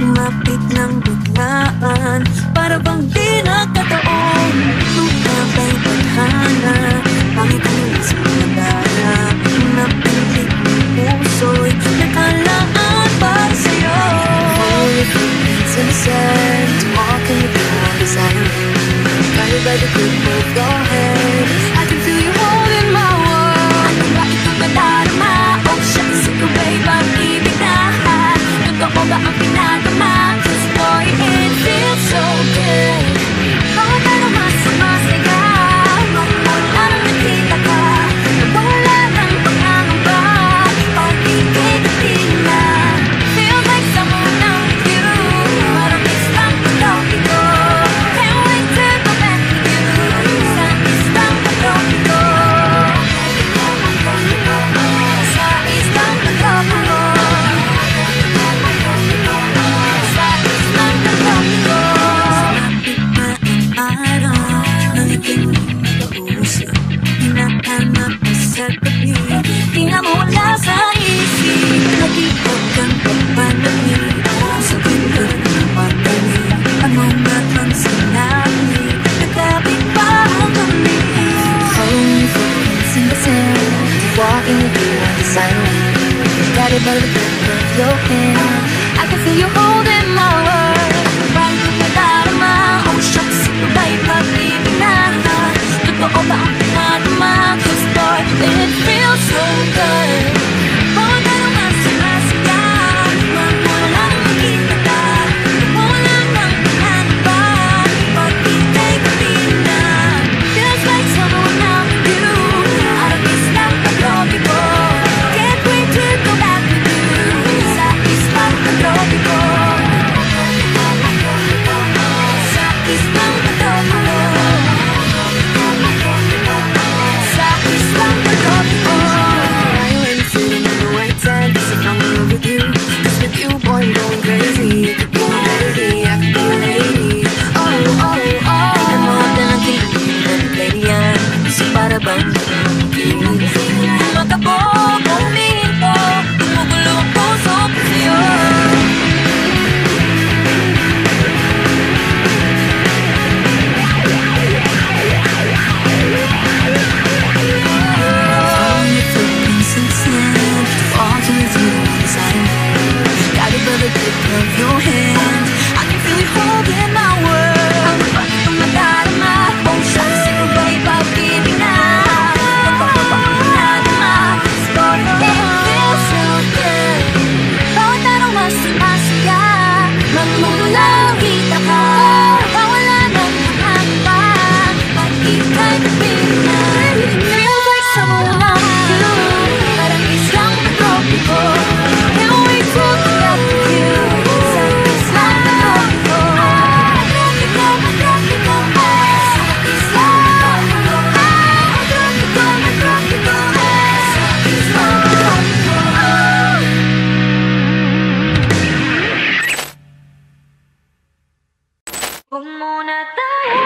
Lumapit ng biglaan, para bang di nagkataon. Lumabay tadhana, pangit ang isip nagdala. Napilit ng puso'y nakalaan para sa'yo. Holy feelings inside, walking with you on the side. Guided by the grip of your hand, I can feel you holding my world. Ano ba ito nadarama? Oh, shucks, ikaw ba'y pag-ibig na? Totoo ba ang pinagama? 'Cause boy, it feels so good. Bawat araw mas sumasaya, magmula nang nakita ka, nawala ng pangangamba, pag-ibig at di na. Feels like someone I'm with you, parang isang pagkabi ko. Can't wait to go back with you, sa isang pagkabi ko. Sa isang pagkabi ko. Di na mawala sa isip, nag-ibig kang pagpanamit. Sa ganda ng pagkalit, ano nga ang sinabi, nagkabit pa ang kami. Only focus in the sand, walking with you on the silent. Guided by the grip of your hand, I can feel you holding my world. Parang kung nadarama, oh shucks, ito ba'y pag-ibig na? Totoo ba ang pinagama? 'Cause boy, it feels so good. Bawat araw mas sumasaya, magmula nang nakita ka, nawala ng pangangamba, pag-ibig at di na. Feels like someone I'm with you, arangis ng pag-ibig ko. Can't wait to go back with you, sa isang pag-ibig ko. Sa isang pag-ibig ko. Sa isang pag-ibig ko. I went sitting on the white sand, 'cause I'm in love with you. 'Cause with you, boy, I'm going crazy. You could be my lady, I could be your lady. Oh, oh, oh. Tingnan mo na ng tingin ng lady yan, kasi para bang tumakabog ang minto, gumugulo ang puso ko sa'yo. Guided by the grip of your hand, I can feel you holding my world. Bakit kung nadarama? Oh shucks, ikaw ba'y pag-ibig na? Totoo ba ang pinagama? 'Cause boy, it feels so good. Bawat araw mas sumasaya, magmumula ang kita ka, nawala ng pangangamba, pag-ibig at di na. Feels like someone I'm with you, parang isang pag-ibig ko. Can't wait to go back with you, sa isang pag-ibig ko. Pag-ibig ko, pag-ibig ko, sa isang pag-ibig ko. Pag-ibig ko, pag-ibig ko, sa isang pag-ibig ko. Huwag muna tayo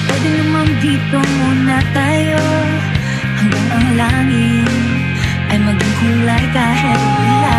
pwede naman dito muna tayo, hanggang ang langit ay maging kulay kahit wala.